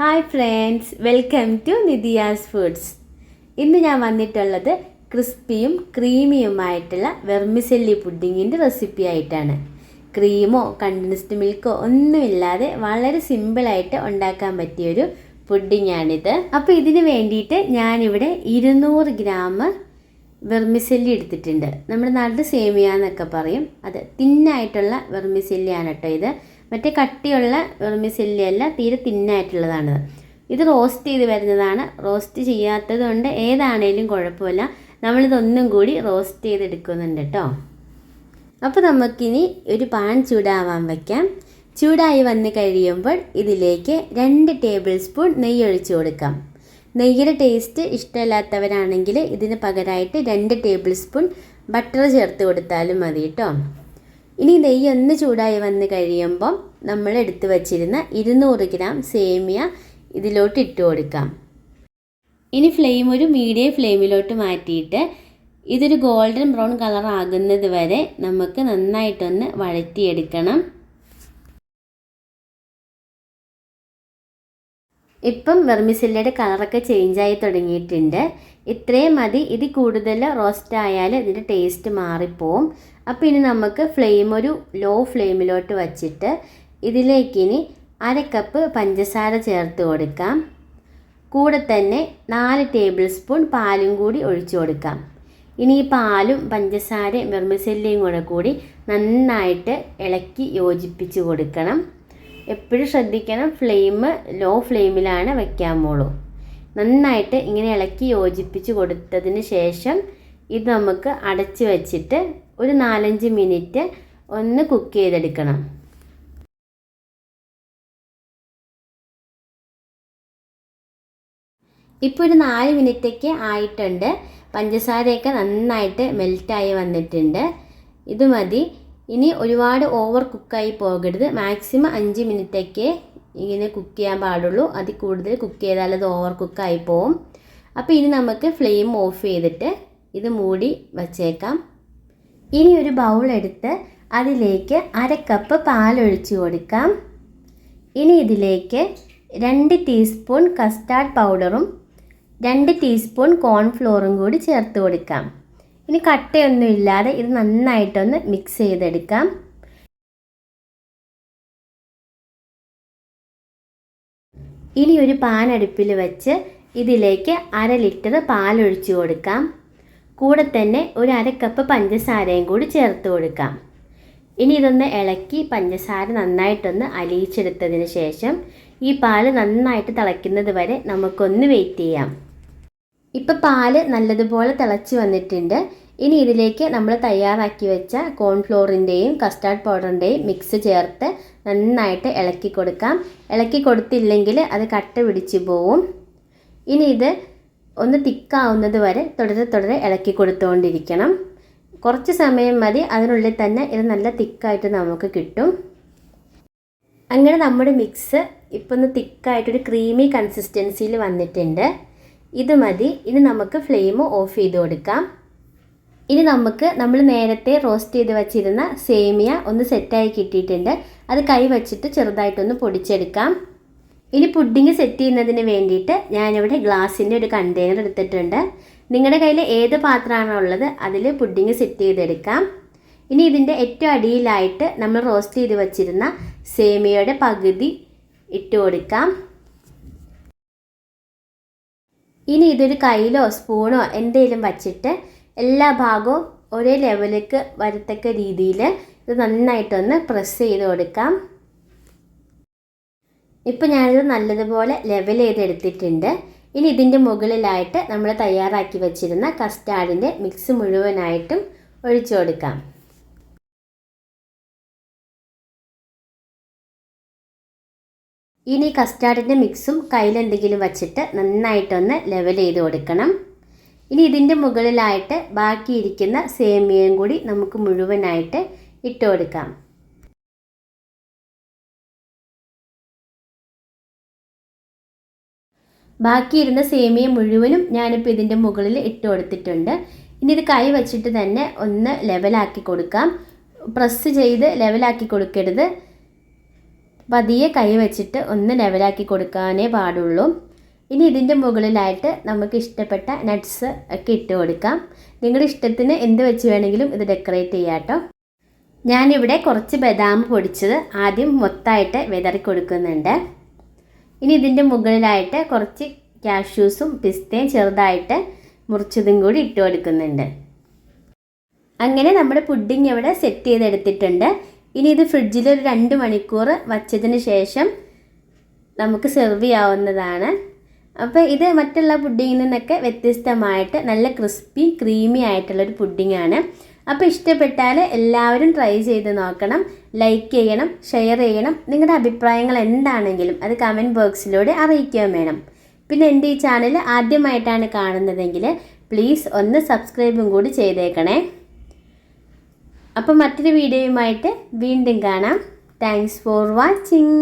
Hi friends, welcome to Nidhiya's foods. ഇന്ന് ഞാൻ വന്നിട്ടുള്ളത് ക്രിസ്പിയും ക്രീമിയുമായിട്ടുള്ള വെർമിസെല്ലി പുഡിങ്ങിൻ്റെ റെസിപ്പി ആയിട്ടാണ്. ക്രീമോ കണ്ടൻസ്ഡ് മിൽക്കോ ഒന്നുമില്ലാതെ വളരെ സിമ്പിളായിട്ട് ഉണ്ടാക്കാൻ പറ്റിയൊരു പുഡിങ്ങാണിത്. അപ്പോൾ ഇതിന് വേണ്ടിയിട്ട് ഞാനിവിടെ 200 ഗ്രാം വെർമിസെല്ലി എടുത്തിട്ടുണ്ട്. നമ്മുടെ നാട്ടിൽ സേമിയ എന്നൊക്കെ പറയും. അത് തിന്നായിട്ടുള്ള വെർമിസെല്ലിയാണ് കേട്ടോ ഇത്. മറ്റേ കട്ടിയുള്ള വെർമിസെല്ലി അല്ല, തീരെ തിന്നായിട്ടുള്ളതാണ്. ഇത് റോസ്റ്റ് ചെയ്ത് വരുന്നതാണ്. റോസ്റ്റ് ചെയ്യാത്തത് കൊണ്ട് ഏതാണേലും കുഴപ്പമില്ല. നമ്മളിതൊന്നും കൂടി റോസ്റ്റ് ചെയ്തെടുക്കുന്നുണ്ട് കേട്ടോ. അപ്പോൾ നമുക്കിനി ഒരു പാൻ ചൂടാവാൻ വയ്ക്കാം. ചൂടായി വന്ന് കഴിയുമ്പോൾ ഇതിലേക്ക് 2 ടേബിൾ സ്പൂൺ നെയ്യ് ഒഴിച്ച് കൊടുക്കാം. നെയ്യുടെ ടേസ്റ്റ് ഇഷ്ടമില്ലാത്തവരാണെങ്കിൽ ഇതിന് പകരമായിട്ട് 2 ടേബിൾ സ്പൂൺ ബട്ടർ ചേർത്ത് കൊടുത്താലും മതി കേട്ടോ. ഇനി നെയ്യ് ഒന്ന് ചൂടായി വന്ന് കഴിയുമ്പം നമ്മൾ എടുത്തു വച്ചിരുന്ന 200 ഗ്രാം സേമിയ ഇതിലോട്ട് ഇട്ട് കൊടുക്കാം. ഇനി ഫ്ലെയിം ഒരു മീഡിയം ഫ്ലെയിമിലോട്ട് മാറ്റിയിട്ട് ഇതൊരു ഗോൾഡൻ ബ്രൗൺ കളർ ആകുന്നത് വരെ നമുക്ക് നന്നായിട്ടൊന്ന് വഴറ്റിയെടുക്കണം. ഇപ്പം വെർമിസെല്ലിയുടെ കളറൊക്കെ ചേഞ്ചായി തുടങ്ങിയിട്ടുണ്ട്. ഇത്രയും മതി. ഇത് കൂടുതൽ റോസ്റ്റ് ആയാൽ ഇതിൻ്റെ ടേസ്റ്റ് മാറിപ്പോവും. അപ്പോൾ ഇനി നമുക്ക് ഫ്ലെയിം ഒരു ലോ ഫ്ലെയിമിലോട്ട് വച്ചിട്ട് ഇതിലേക്കിനി 1/2 കപ്പ് പഞ്ചസാര ചേർത്ത് കൊടുക്കാം. കൂടെ തന്നെ 4 ടേബിൾ സ്പൂൺ പാലും കൂടി ഒഴിച്ചു കൊടുക്കാം. ഇനി ഈ പാലും പഞ്ചസാരയും വെർമിസെല്ലിയും കൂടി നന്നായിട്ട് ഇളക്കി യോജിപ്പിച്ച് കൊടുക്കണം. എപ്പോഴും ശ്രദ്ധിക്കണം, ഫ്ലെയിം ലോ ഫ്ലെയിമിലാണ് വയ്ക്കാമുള്ളൂ. നന്നായിട്ട് ഇങ്ങനെ ഇളക്കി യോജിപ്പിച്ച് കൊടുത്തതിന് ശേഷം ഇത് നമുക്ക് അടച്ച് വെച്ചിട്ട് ഒരു 4-5 മിനിറ്റ് ഒന്ന് കുക്ക് ചെയ്തെടുക്കണം. ഇപ്പോൾ ഒരു 4 മിനിറ്റൊക്കെ ആയിട്ടുണ്ട്. പഞ്ചസാരയൊക്കെ നന്നായിട്ട് മെൽറ്റായി വന്നിട്ടുണ്ട്. ഇത് മതി. ഇനി ഒരുപാട് ഓവർ കുക്കായി പോകരുത്. മാക്സിമം 5 മിനിറ്റൊക്കെ ഇങ്ങനെ കുക്ക് ചെയ്യാൻ പാടുള്ളൂ. അതിൽ കൂടുതൽ കുക്ക് ചെയ്താൽ അത് ഓവർ കുക്കായി പോവും. അപ്പോൾ ഇനി നമുക്ക് ഫ്ലെയിം ഓഫ് ചെയ്തിട്ട് ഇത് മൂടി വച്ചേക്കാം. ഇനി ഒരു ബൗൾ എടുത്ത് അതിലേക്ക് 1/2 കപ്പ് പാലൊഴിച്ച് കൊടുക്കാം. ഇനി ഇതിലേക്ക് 2 ടീസ്പൂൺ കസ്റ്റാർഡ് പൗഡറും 2 ടീസ്പൂൺ കോൺഫ്ലോറും കൂടി ചേർത്ത് കൊടുക്കാം. ഇനി കട്ടയൊന്നും ഇല്ലാതെ ഇത് നന്നായിട്ടൊന്ന് മിക്സ് ചെയ്തെടുക്കാം. ഇനി ഒരു പാൻ അടുപ്പിൽ വെച്ച് ഇതിലേക്ക് 1/2 ലിറ്റർ പാലൊഴിച്ച് കൊടുക്കാം. കൂടെ തന്നെ ഒരു 1/2 കപ്പ് പഞ്ചസാരയും കൂടി ചേർത്ത് കൊടുക്കാം. ഇനി ഇതൊന്ന് ഇളക്കി പഞ്ചസാര നന്നായിട്ടൊന്ന് അലിയിച്ചെടുത്തതിന് ശേഷം ഈ പാല് നന്നായിട്ട് തിളയ്ക്കുന്നത് വരെ നമുക്കൊന്ന് വെയിറ്റ് ചെയ്യാം. ഇപ്പോൾ പാല് നല്ലതുപോലെ തിളച്ച് വന്നിട്ടുണ്ട്. ഇനി ഇതിലേക്ക് നമ്മൾ തയ്യാറാക്കി വെച്ച കോൺഫ്ലോറിൻ്റെയും കസ്റ്റാർഡ് പൗഡറിൻ്റെയും മിക്സ് ചേർത്ത് നന്നായിട്ട് ഇളക്കി കൊടുക്കാം. ഇളക്കി കൊടുത്തില്ലെങ്കിൽ അത് കട്ട പിടിച്ച് പോവും. ഇനി ഇത് ഒന്ന് തിക്കാവുന്നത് വരെ തുടരെ ഇളക്കി കൊടുത്തുകൊണ്ടിരിക്കണം. കുറച്ച് സമയം മതി, അതിനുള്ളിൽ തന്നെ ഇത് നല്ല തിക്കായിട്ട് നമുക്ക് കിട്ടും. അങ്ങനെ നമ്മുടെ മിക്സ് ഇപ്പോൾ ഒന്ന് തിക്കായിട്ടൊരു ക്രീമി കൺസിസ്റ്റൻസിയിൽ വന്നിട്ടുണ്ട്. ഇത് മതി. ഇനി നമുക്ക് ഫ്ലെയിം ഓഫ് ചെയ്ത് കൊടുക്കാം. ഇനി നമ്മൾ നേരത്തെ റോസ്റ്റ് ചെയ്ത് വെച്ചിരുന്ന സേമിയ ഒന്ന് സെറ്റായി കിട്ടിയിട്ടുണ്ട്. അത് കൈ വച്ചിട്ട് ചെറുതായിട്ടൊന്ന് പൊടിച്ചെടുക്കാം. ഇനി പുഡിങ് സെറ്റ് ചെയ്യുന്നതിന് വേണ്ടിയിട്ട് ഞാനിവിടെ ഗ്ലാസിൻ്റെ ഒരു കണ്ടെയ്നർ എടുത്തിട്ടുണ്ട്. നിങ്ങളുടെ കയ്യിൽ ഏത് പാത്രമാണോ ഉള്ളത് അതിൽ പുഡിങ് സെറ്റ് ചെയ്തെടുക്കാം. ഇനി ഇതിൻ്റെ ഏറ്റവും അടിയിലായിട്ട് നമ്മൾ റോസ്റ്റ് ചെയ്ത് വെച്ചിരുന്ന സേമിയയുടെ പകുതി ഇട്ട് കൊടുക്കാം. ഇനി ഇതൊരു കയ്യിലോ സ്പൂണോ എന്തെങ്കിലും വച്ചിട്ട് എല്ലാ ഭാഗവും ഒരേ ലെവലിലേക്ക് വരത്തക്ക രീതിയിൽ ഇത് നന്നായിട്ടൊന്ന് പ്രസ് ചെയ്ത് കൊടുക്കാം. ഇപ്പോൾ ഞാനിത് നല്ലതുപോലെ ലെവൽ ചെയ്തെടുത്തിട്ടുണ്ട്. ഇനി ഇതിൻ്റെ മുകളിലായിട്ട് നമ്മൾ തയ്യാറാക്കി വെച്ചിരുന്ന കസ്റ്റാർഡിൻ്റെ മിക്സ് മുഴുവനായിട്ടും ഒഴിച്ചു കൊടുക്കാം. ഇനി കസ്റ്റാർഡിൻ്റെ മിക്സും കയ്യിലെന്തെങ്കിലും വച്ചിട്ട് നന്നായിട്ടൊന്ന് ലെവൽ ചെയ്ത് കൊടുക്കണം. ഇനി ഇതിൻ്റെ മുകളിലായിട്ട് ബാക്കിയിരിക്കുന്ന സേമിയയും കൂടി നമുക്ക് മുഴുവനായിട്ട് ഇട്ട് കൊടുക്കാം. ബാക്കിയിരുന്ന സേമിയ മുഴുവനും ഞാനിപ്പോൾ ഇതിൻ്റെ മുകളിൽ ഇട്ട് കൊടുത്തിട്ടുണ്ട്. ഇനി ഇത് കൈ വച്ചിട്ട് തന്നെ ഒന്ന് ലെവലാക്കി കൊടുക്കാം. പ്രസ് ചെയ്ത് ലെവലാക്കി കൊടുക്കരുത്. പതിയെ കൈ വെച്ചിട്ട് ഒന്ന് ലെവലാക്കി കൊടുക്കാനേ പാടുള്ളൂ. ഇനി ഇതിൻ്റെ മുകളിലായിട്ട് നമുക്ക് ഇഷ്ടപ്പെട്ട നട്ട്സ് ഒക്കെ ഇട്ട് കൊടുക്കാം. നിങ്ങളുടെ ഇഷ്ടത്തിന് എന്ത് വെച്ച് വേണമെങ്കിലും ഇത് ഡെക്കറേറ്റ് ചെയ്യാം കേട്ടോ. ഞാനിവിടെ കുറച്ച് ബദാം പൊടിച്ചത് ആദ്യം മൊത്തമായിട്ട് വിതറി കൊടുക്കുന്നുണ്ട്. ഇനി ഇതിൻ്റെ മുകളിലായിട്ട് കുറച്ച് കാഷ്യൂസും പിസ്തയും ചെറുതായിട്ട് മുറിച്ചതും കൂടി ഇട്ട് കൊടുക്കുന്നുണ്ട്. അങ്ങനെ നമ്മുടെ പുഡിംഗ് ഇവിടെ സെറ്റ് ചെയ്തെടുത്തിട്ടുണ്ട്. ഇനി ഇത് ഫ്രിഡ്ജിൽ ഒരു 2 മണിക്കൂർ വച്ചതിന് ശേഷം നമുക്ക് സെർവ് ചെയ്യാവുന്നതാണ്. അപ്പോൾ ഇത് മറ്റുള്ള പുഡിങ്ങിൽ നിന്നൊക്കെ വ്യത്യസ്തമായിട്ട് നല്ല ക്രിസ്പി ക്രീമി ആയിട്ടുള്ളൊരു പുഡിങ്ങാണ്. അപ്പോൾ ഇഷ്ടപ്പെട്ടാൽ എല്ലാവരും ട്രൈ ചെയ്ത് നോക്കണം. ലൈക്ക് ചെയ്യണം, ഷെയർ ചെയ്യണം. നിങ്ങളുടെ അഭിപ്രായങ്ങൾ എന്താണെങ്കിലും അത് കമൻറ്റ് ബോക്സിലൂടെ അറിയിക്കുകയും വേണം. പിന്നെ എൻ്റെ ഈ ചാനൽ ആദ്യമായിട്ടാണ് കാണുന്നതെങ്കിൽ പ്ലീസ് ഒന്ന് സബ്സ്ക്രൈബും കൂടി ചെയ്തേക്കണേ. അപ്പോൾ മറ്റൊരു വീഡിയോയുമായിട്ട് വീണ്ടും കാണാം. Thanks for watching.